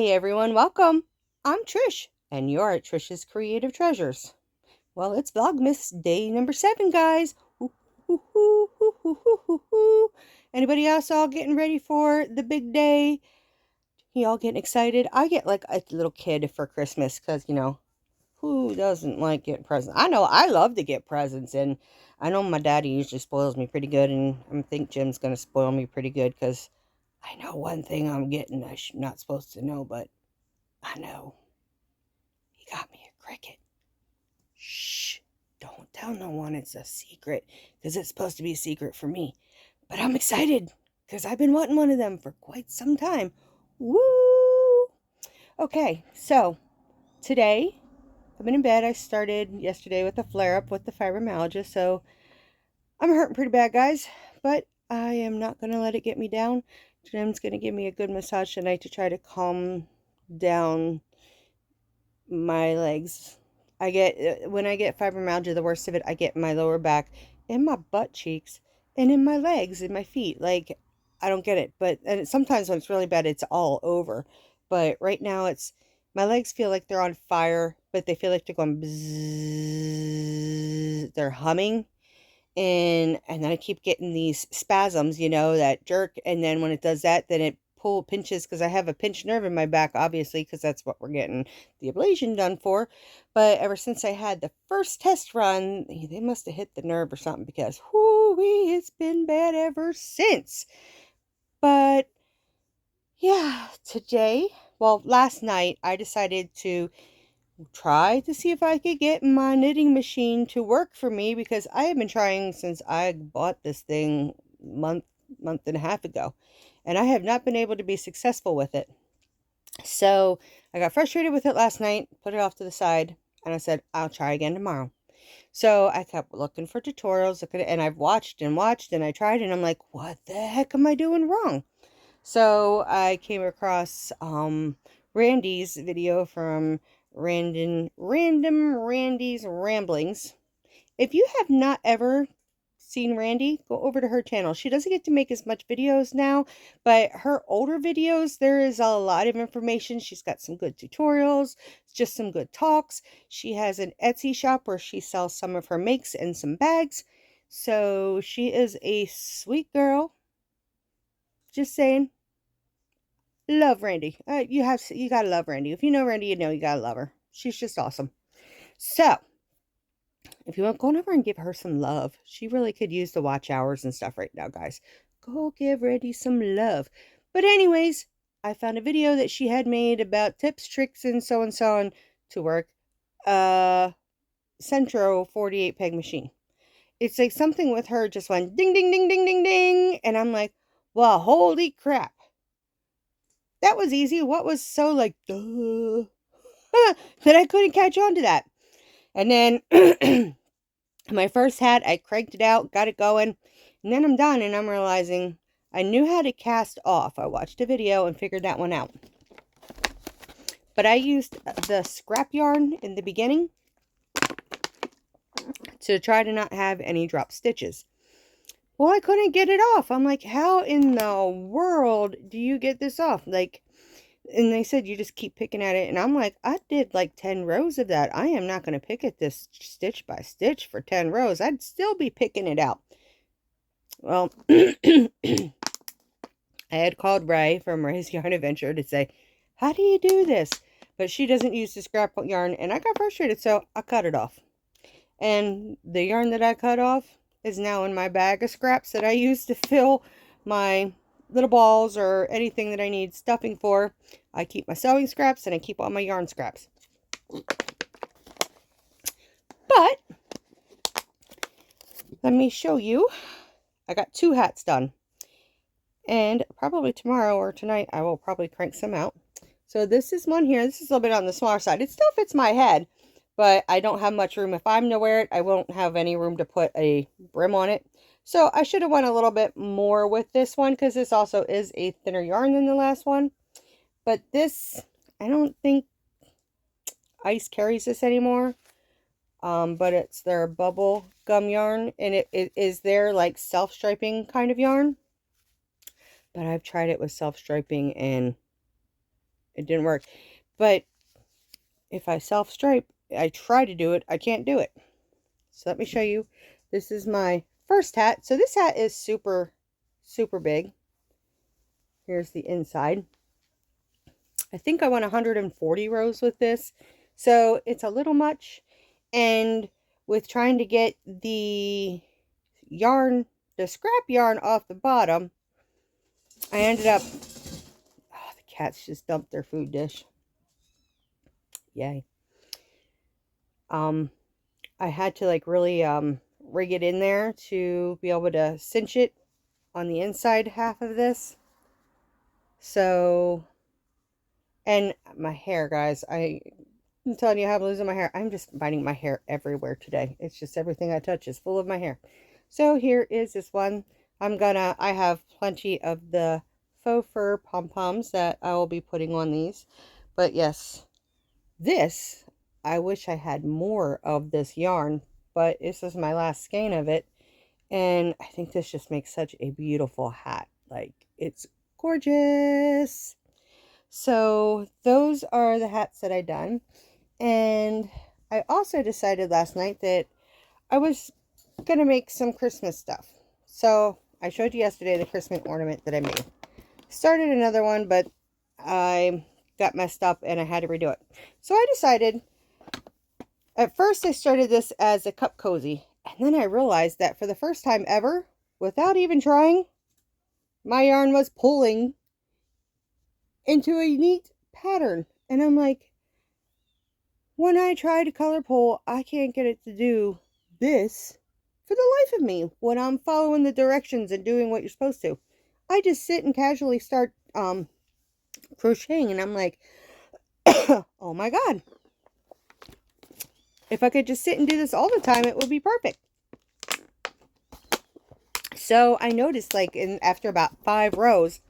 Hey everyone, welcome. I'm Trish, and you're at Trish's Creative Treasures. Well, it's Vlogmas day number 7, guys. Hoo, hoo, hoo, hoo, hoo, hoo, hoo, hoo. Anybody else all getting ready for the big day? Y'all getting excited? I get like a little kid for Christmas because, who doesn't like getting presents? I know I love to get presents, and I know my daddy usually spoils me pretty good, and I think Jim's going to spoil me pretty good because I know one thing I'm getting I'm not supposed to know, but I know. He got me a cricket. Shh. Don't tell no one it's a secret, because it's supposed to be a secret for me. But I'm excited, because I've been wanting one of them for quite some time. Woo! Okay, so today I've been in bed. I started yesterday with a flare-up with the fibromyalgia, so I'm hurting pretty bad, guys. But I am not going to let it get me down. Jim's going to give me a good massage tonight to try to calm down my legs. When I get fibromyalgia, the worst of it, I get in my lower back, in my butt cheeks, and in my legs, and my feet. Like, I don't get it. But sometimes when it's really bad, it's all over. But right now, my legs feel like they're on fire, but they feel like they're going bzzz. They're humming. And then I keep getting these spasms, that jerk. And then when it does that, then it pinches, because I have a pinched nerve in my back, obviously, because that's what we're getting the ablation done for. But ever since I had the first test run, they must have hit the nerve or something, because whoo-wee, it's been bad ever since. But yeah, last night, I decided to try to see if I could get my knitting machine to work for me, because I have been trying since I bought this thing month and a half ago, and I have not been able to be successful with it. So I got frustrated with it last night, put it off to the side, and I said I'll try again tomorrow. So I kept looking for tutorials, and I've watched and watched, and I tried, and I'm like, what the heck am I doing wrong? So I came across Randy's video from Random Randy's Ramblings. If you have not ever seen Randy, go over to her channel. She doesn't get to make as much videos now, but her older videos, there is a lot of information. She's got some good tutorials, just some good talks. She has an Etsy shop where she sells some of her makes and some bags. So she is a sweet girl. Just saying. Love Randy. You gotta love Randy. If you know Randy, you know you gotta love her. She's just awesome. So, if you want, go on over and give her some love. She really could use the watch hours and stuff right now, guys. Go give Randy some love. But anyways, I found a video that she had made about tips, tricks, and so on to work Sentro 48 peg machine. It's like something with her just went ding, ding, ding, ding, ding, ding. And I'm like, well, holy crap. That was easy. What was so like, duh, that I couldn't catch on to that? And then my first hat, I cranked it out, got it going, and then I'm done, and I'm realizing I knew how to cast off. I watched a video and figured that one out. But I used the scrap yarn in the beginning to try to not have any drop stitches. Well, I couldn't get it off. I'm like, how in the world do you get this off? Like, and they said you just keep picking at it. And I'm like, I did like 10 rows of that. I am not going to pick at this stitch by stitch for 10 rows. I'd still be picking it out. Well, I had called Ray from Ray's Yarn Adventure to say, how do you do this? But she doesn't use the scrap yarn. And I got frustrated, so I cut it off. And the yarn that I cut off is now in my bag of scraps that I use to fill my little balls or anything that I need stuffing for. I keep my sewing scraps and I keep all my yarn scraps. But let me show you. I got 2 hats done. And probably tomorrow or tonight I will probably crank some out. So this is one here. This is a little bit on the smaller side. It still fits my head, but I don't have much room. If I'm to wear it, I won't have any room to put a brim on it. So I should have went a little bit more with this one, because this also is a thinner yarn than the last one. But this, I don't think Ice carries this anymore. But it's their bubble gum yarn, and it is their like self-striping kind of yarn. But I've tried it with self-striping, and It didn't work. But if I self-stripe, I try to do it, I can't do it. So let me show you. This is my first hat. So this hat is super, super big. Here's the inside. I think I went 140 rows with this. So it's a little much. And with trying to get the yarn, the scrap yarn off the bottom, I ended up, oh, the cats just dumped their food dish. Yay. I had to like really rig it in there to be able to cinch it on the inside half of this. So, and my hair, guys, I'm telling you how I'm losing my hair. I'm just finding my hair everywhere today. It's just everything I touch is full of my hair. So here is this one. I have plenty of the faux fur pom-poms that I will be putting on these. But yes, this, I wish I had more of this yarn, but this is my last skein of it. And I think this just makes such a beautiful hat. Like, it's gorgeous. So those are the hats that I done. And I also decided last night that I was going to make some Christmas stuff. So I showed you yesterday the Christmas ornament that I made. Started another one, but I got messed up and I had to redo it. So I decided, at first I started this as a cup cozy. And then I realized that for the first time ever, without even trying, my yarn was pulling into a neat pattern. And I'm like, when I try to color pull, I can't get it to do this for the life of me when I'm following the directions and doing what you're supposed to. I just sit and casually start crocheting, and I'm like, oh my god. If I could just sit and do this all the time, it would be perfect. So I noticed, like, after about 5 rows,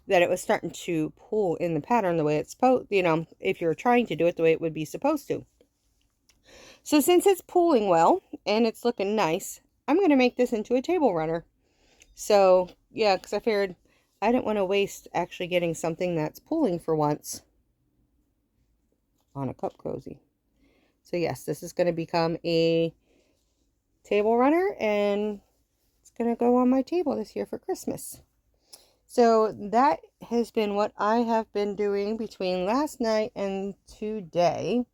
that it was starting to pull in the pattern the way it's supposed, you know, if you're trying to do it the way it would be supposed to. So since it's pulling well and it's looking nice, I'm going to make this into a table runner. So yeah, because I figured I didn't want to waste actually getting something that's pulling for once on a cup cozy. So yes, this is going to become a table runner, and it's going to go on my table this year for Christmas. So that has been what I have been doing between last night and today.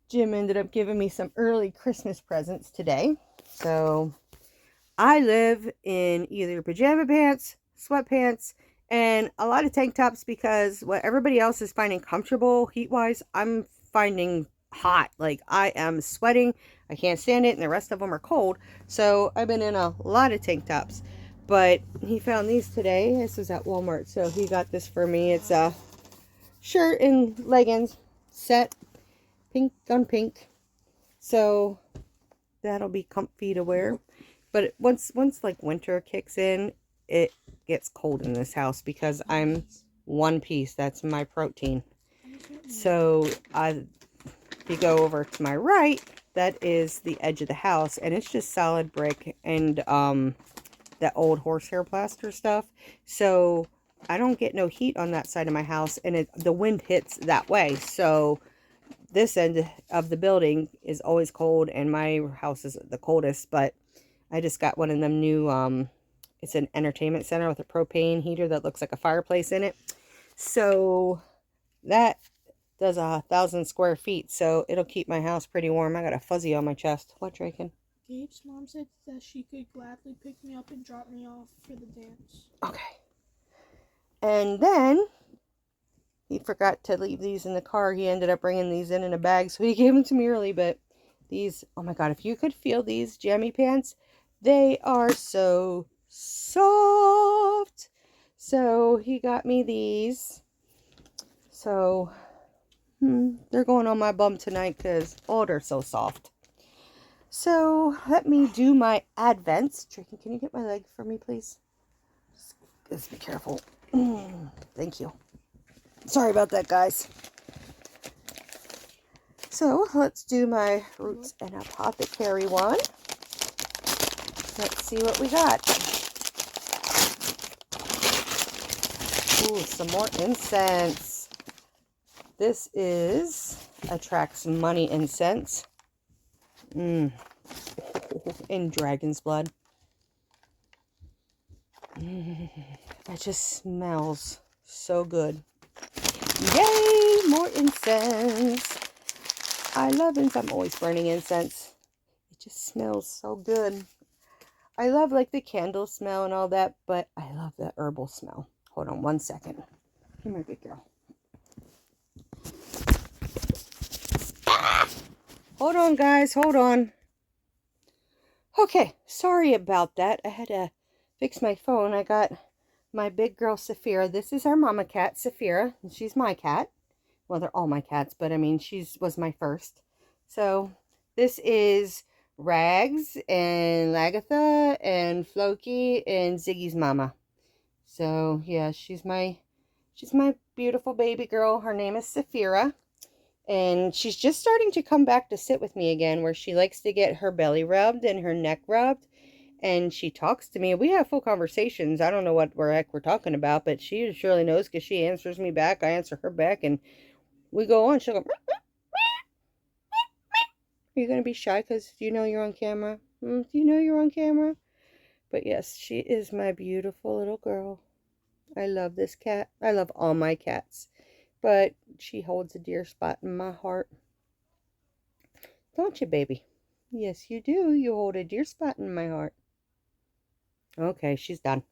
Jim ended up giving me some early Christmas presents today. So I live in either pajama pants, sweatpants, and a lot of tank tops, because what everybody else is finding comfortable heat-wise, I'm finding hot. Like, I am sweating. I can't stand it, and the rest of them are cold. So I've been in a lot of tank tops. But he found these today. This was at Walmart, so he got this for me. It's a shirt and leggings set, pink on pink. So that'll be comfy to wear. But once like winter kicks in, it gets cold in this house because I'm one piece. That's my protein. So if you go over to my right, that is the edge of the house, and it's just solid brick and that old horsehair plaster stuff. So I don't get no heat on that side of my house, and the wind hits that way. So this end of the building is always cold, and my house is the coldest. But I just got one of them new, it's an entertainment center with a propane heater that looks like a fireplace in it. So that does 1,000 square feet, so it'll keep my house pretty warm. I got a fuzzy on my chest. What, Draken? Gabe's mom said that she could gladly pick me up and drop me off for the dance. Okay. And then he forgot to leave these in the car. He ended up bringing these in a bag, so he gave them to me early. But these, oh my god, if you could feel these jammy pants, they are so soft. So he got me these. So they're going on my bum tonight because, oh, they're so soft. So let me do my advents. Draken, can you get my leg for me, please? Just be careful. Thank you. Sorry about that, guys. So let's do my Roots and Apothecary one. Let's see what we got. Ooh, some more incense. This is Attracts Money and Cents. In dragon's blood. That just smells so good. Yay! More incense. I love incense. I'm always burning incense. It just smells so good. I love like the candle smell and all that, but I love the herbal smell. Hold on one second. Come here, good girl. Hold on, guys. Hold on. Okay, sorry about that. I had to fix my phone. I got my big girl, Saphira. This is our mama cat, Saphira. And she's my cat. Well, they're all my cats, but I mean, was my first. So, this is Rags and Lagatha and Floki and Ziggy's mama. So, yeah, she's my beautiful baby girl. Her name is Saphira. And she's just starting to come back to sit with me again, where she likes to get her belly rubbed and her neck rubbed. And she talks to me. We have full conversations. I don't know what we're talking about, but she surely knows because she answers me back. I answer her back, and we go on. She'll go, are you going to be shy because you know you're on camera? Do you know you're on camera? But yes, she is my beautiful little girl. I love this cat. I love all my cats. But she holds a dear spot in my heart. Don't you, baby? Yes, you do. You hold a dear spot in my heart. Okay, she's done.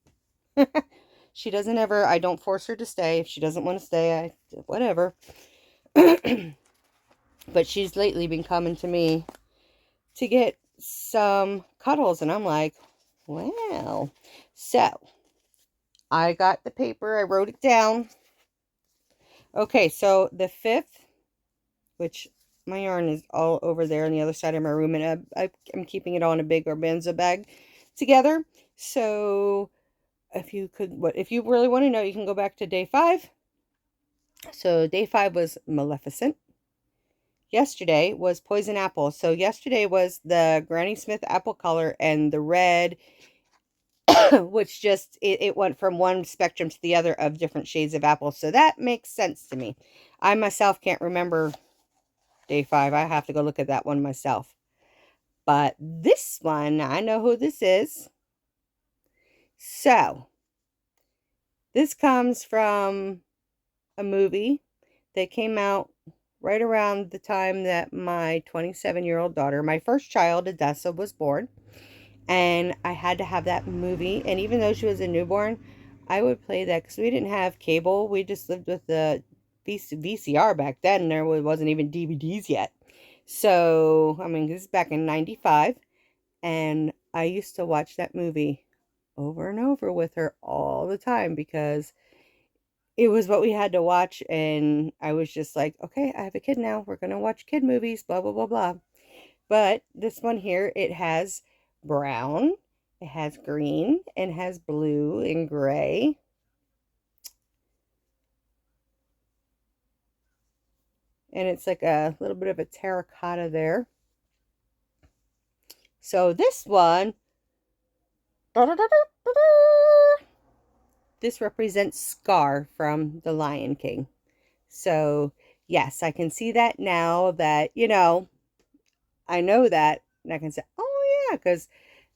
She doesn't ever, I don't force her to stay. If she doesn't want to stay, whatever. But she's lately been coming to me to get some cuddles. And I'm like, well. So, I got the paper. I wrote it down. Okay, so the 5th, which my yarn is all over there on the other side of my room, and I'm keeping it all in a big organza bag together. So if you really want to know, you can go back to day 5. So day 5 was Maleficent. Yesterday was Poison Apple. So yesterday was the Granny Smith apple color and the red, which just, it went from one spectrum to the other of different shades of apple. So that makes sense to me. I myself can't remember day 5. I have to go look at that one myself. But this one, I know who this is. So, this comes from a movie that came out right around the time that my 27-year-old daughter, my first child, Odessa, was born. And I had to have that movie. And even though she was a newborn, I would play that because we didn't have cable. We just lived with the VCR back then. There wasn't even DVDs yet. So, I mean, this is back in 95. And I used to watch that movie over and over with her all the time because it was what we had to watch. And I was just like, okay, I have a kid now. We're going to watch kid movies, blah, blah, blah, blah. But this one here, it has brown, it has green, and has blue and gray. And it's like a little bit of a terracotta there. So this one, this represents Scar from The Lion King. So yes, I can see that now that, I know that. And I can say, oh yeah, because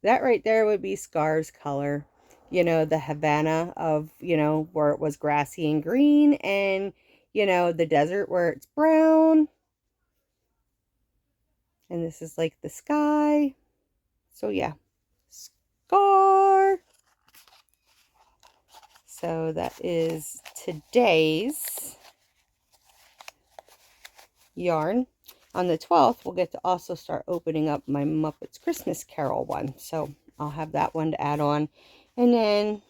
that right there would be Scar's color. The Havana of, where it was grassy and green, and, the desert where it's brown. And this is like the sky. So yeah, Scar. So that is today's yarn. On the 12th, we'll get to also start opening up my Muppets Christmas Carol one. So I'll have that one to add on. And then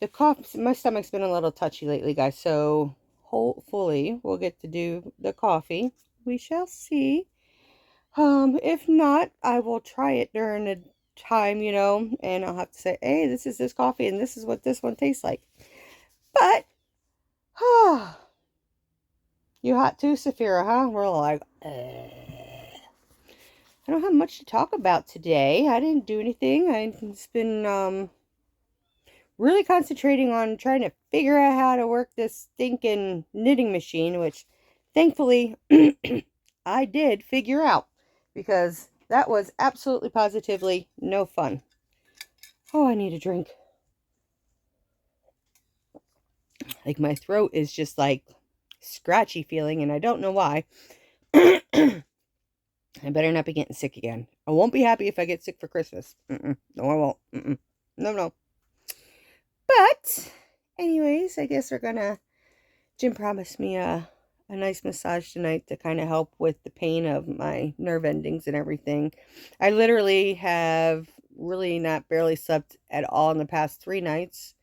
the coffee, my stomach's been a little touchy lately, guys. So hopefully we'll get to do the coffee. We shall see. If not, I will try it during the time, and I'll have to say, hey, this is this coffee and this is what this one tastes like. But, you hot too, Saphira, huh? We're like, I don't have much to talk about today. I didn't do anything. I've been, really concentrating on trying to figure out how to work this stinking knitting machine, which Thankfully, I did figure out because that was absolutely positively no fun. Oh, I need a drink. Like my throat is just like scratchy feeling, and I don't know why. I better not be getting sick again. I won't be happy if I get sick for Christmas. No, I won't. No, no. But, anyways, I guess we're gonna. Jim promised me a nice massage tonight to kind of help with the pain of my nerve endings and everything. I literally have really not barely slept at all in the past 3 nights.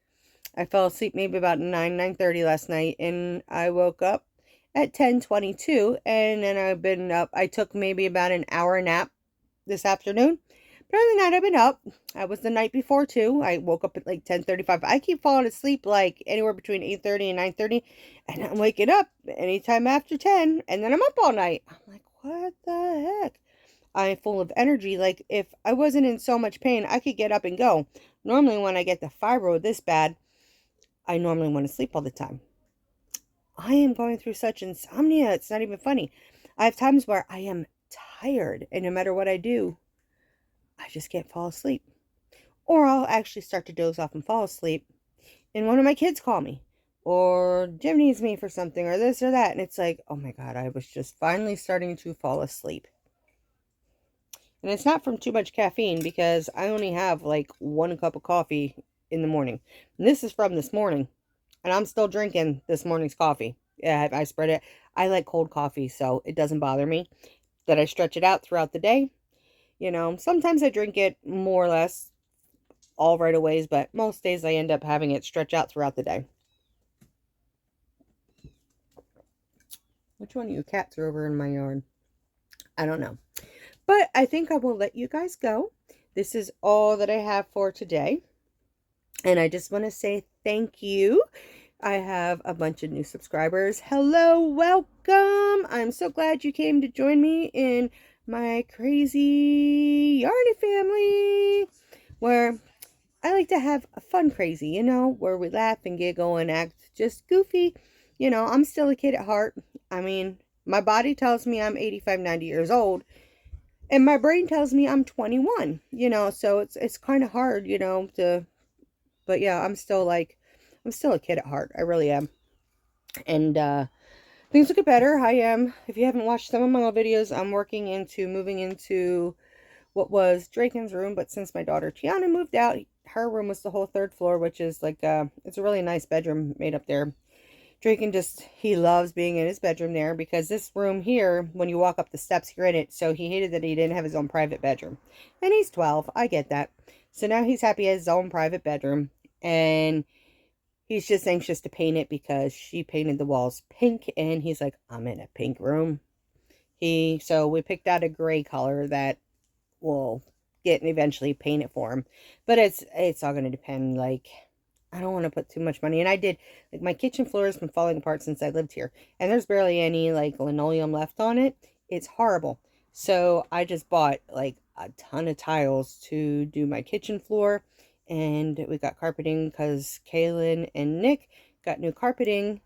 I fell asleep maybe about 9:30 last night, and I woke up at 10:22, and then I've been up. I took maybe about an hour nap this afternoon. But other than that, I've been up. I was the night before too. I woke up at like 10:35. I keep falling asleep like anywhere between 8:30 and 9:30, and I'm waking up anytime after 10, and then I'm up all night. I'm like, what the heck? I'm full of energy. Like if I wasn't in so much pain, I could get up and go. Normally when I get the fibro this bad, I normally want to sleep all the time. I am going through such insomnia. It's not even funny. I have times where I am tired, and no matter what I do, I just can't fall asleep. Or I'll actually start to doze off and fall asleep, and one of my kids call me, or Jim needs me for something, or this or that, and it's like, oh my God, I was just finally starting to fall asleep. And it's not from too much caffeine because I only have like 1 cup of coffee in the morning. And this is from this morning, and I'm still drinking this morning's coffee. Yeah, I spread it. I like cold coffee, so it doesn't bother me that I stretch it out throughout the day. Sometimes I drink it more or less all right away, but most days I end up having it stretch out throughout the day. Which one of you cats are over in my yard? I don't know. But I think I will let you guys go. This is all that I have for today. And I just want to say thank you. I have a bunch of new subscribers. Hello, welcome. I'm so glad you came to join me in my crazy Yarny family, where I like to have a fun crazy, where we laugh and giggle and act just goofy. I'm still a kid at heart. I mean, my body tells me I'm 85, 90 years old, and my brain tells me I'm 21, so it's kind of hard, but yeah, I'm still a kid at heart. I really am. And things will get better. I am. If you haven't watched some of my old videos, I'm moving into what was Draken's room, but since my daughter Tiana moved out, her room was the whole 3rd floor, which is like it's a really nice bedroom made up there. Draken he loves being in his bedroom there because this room here, when you walk up the steps, you're in it. So he hated that he didn't have his own private bedroom. And he's 12. I get that. So now he's happy he has his own private bedroom. And he's just anxious to paint it because she painted the walls pink. And he's like, I'm in a pink room. So we picked out a gray color that will get and eventually paint it for him. But it's all going to depend. Like, I don't want to put too much money. And I did, like, my kitchen floor has been falling apart since I lived here. And there's barely any, like, linoleum left on it. It's horrible. So I just bought, like, a ton of tiles to do my kitchen floor. And we got carpeting because Kaylin and Nick got new carpeting.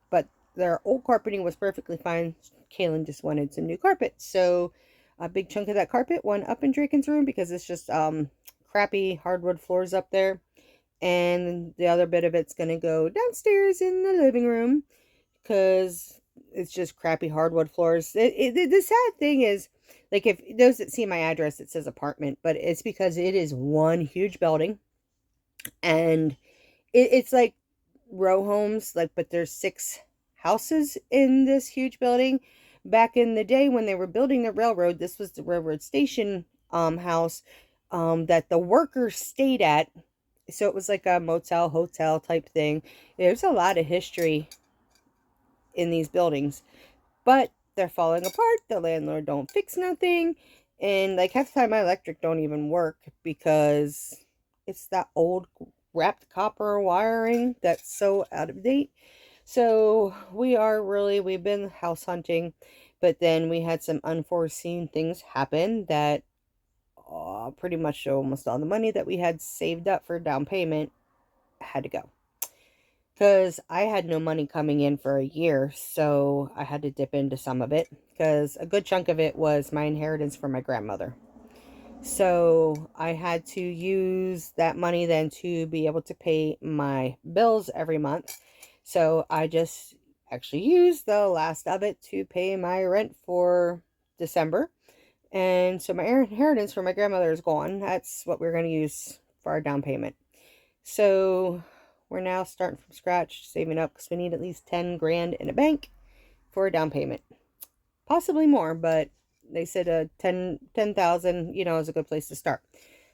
But their old carpeting was perfectly fine. Kaylin just wanted some new carpet. So a big chunk of that carpet went up in Draken's room because it's just crappy hardwood floors up there. And the other bit of it's going to go downstairs in the living room because it's just crappy hardwood floors. The sad thing is, like, if those that see my address, it says apartment, but it's because it is one huge building, and it's like row homes, like, but there's 6 houses in this huge building. Back in the day when they were building the railroad, this was the railroad station house that the workers stayed at. So it was like a motel, hotel type thing. There's a lot of history in these buildings, but they're falling apart. The landlord don't fix nothing. And like half the time my electric don't even work because it's that old wrapped copper wiring that's so out of date. So we've been house hunting, but then we had some unforeseen things happen that pretty much almost all the money that we had saved up for down payment had to go. because I had no money coming in for a year, so I had to dip into some of it because a good chunk of it was my inheritance from my grandmother. So I had to use that money then to be able to pay my bills every month. So I just actually used the last of it to pay my rent for December. And so my inheritance from my grandmother is gone. That's what we're going to use for our down payment. So we're now starting from scratch, saving up because we need at least 10 grand in a bank for a down payment. Possibly more, but they said 10,000, is a good place to start.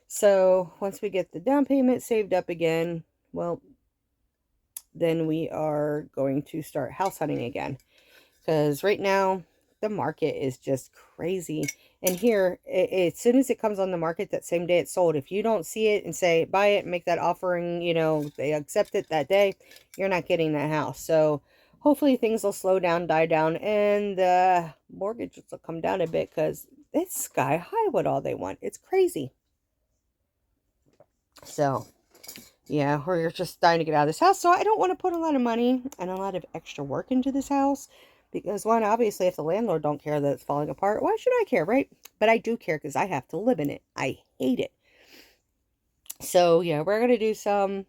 So once we get the down payment saved up again, well, then we are going to start house hunting again. Because right now, the market is just crazy. And here, as soon as it comes on the market, that same day it's sold. If you don't see it and say, buy it, and make that offering, they accept it that day, you're not getting that house. So hopefully things will slow down, die down, and the mortgages will come down a bit because it's sky high what all they want. It's crazy. So yeah, we're just dying to get out of this house. So I don't want to put a lot of money and a lot of extra work into this house. Because one, obviously, if the landlord don't care that it's falling apart, why should I care, right? But I do care because I have to live in it. I hate it. So yeah, we're going to do some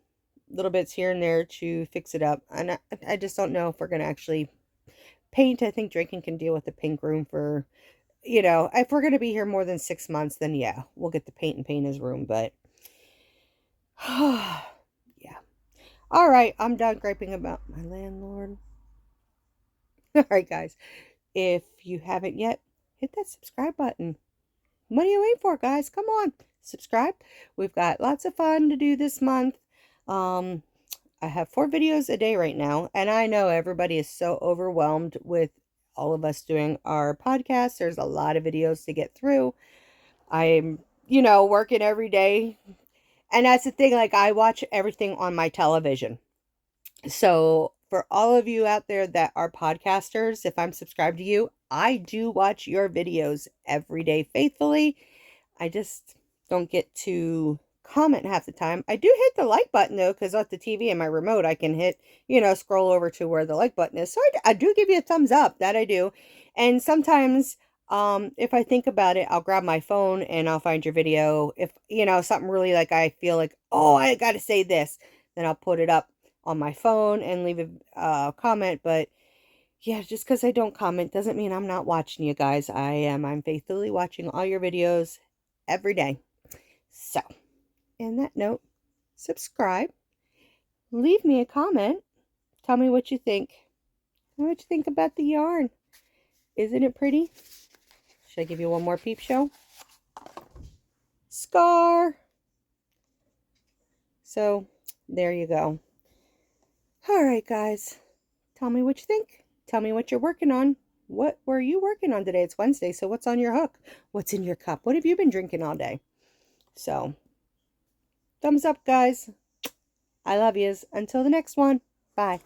little bits here and there to fix it up. And I just don't know if we're going to actually paint. I think Drinking can deal with the pink room for, if we're going to be here more than 6 months, then yeah, we'll get the paint and paint his room. But yeah. All right, I'm done griping about my landlord. All right, guys, if you haven't yet, hit that subscribe button. What are you waiting for, guys? Come on, subscribe. We've got lots of fun to do this month. Um, I have 4 videos a day right now, and I know everybody is so overwhelmed with all of us doing our podcast. There's a lot of videos to get through. I'm, working every day. And that's the thing, like I watch everything on my television. So for all of you out there that are podcasters, if I'm subscribed to you, I do watch your videos every day faithfully. I just don't get to comment half the time. I do hit the like button though, because with the TV and my remote, I can hit, scroll over to where the like button is. So I do give you a thumbs up, that I do. And sometimes, if I think about it, I'll grab my phone and I'll find your video. If, something really like I feel like, oh, I got to say this, then I'll put it up on my phone and leave a comment. But yeah, just because I don't comment doesn't mean I'm not watching you guys. I am. I'm faithfully watching all your videos every day. So, in that note, subscribe, leave me a comment, tell me what you think. What you think about the yarn? Isn't it pretty? Should I give you one more peep show? Scar! So, there you go. Alright, guys. Tell me what you think. Tell me what you're working on. What were you working on today? It's Wednesday, so what's on your hook? What's in your cup? What have you been drinking all day? So, thumbs up, guys. I love yous. Until the next one. Bye.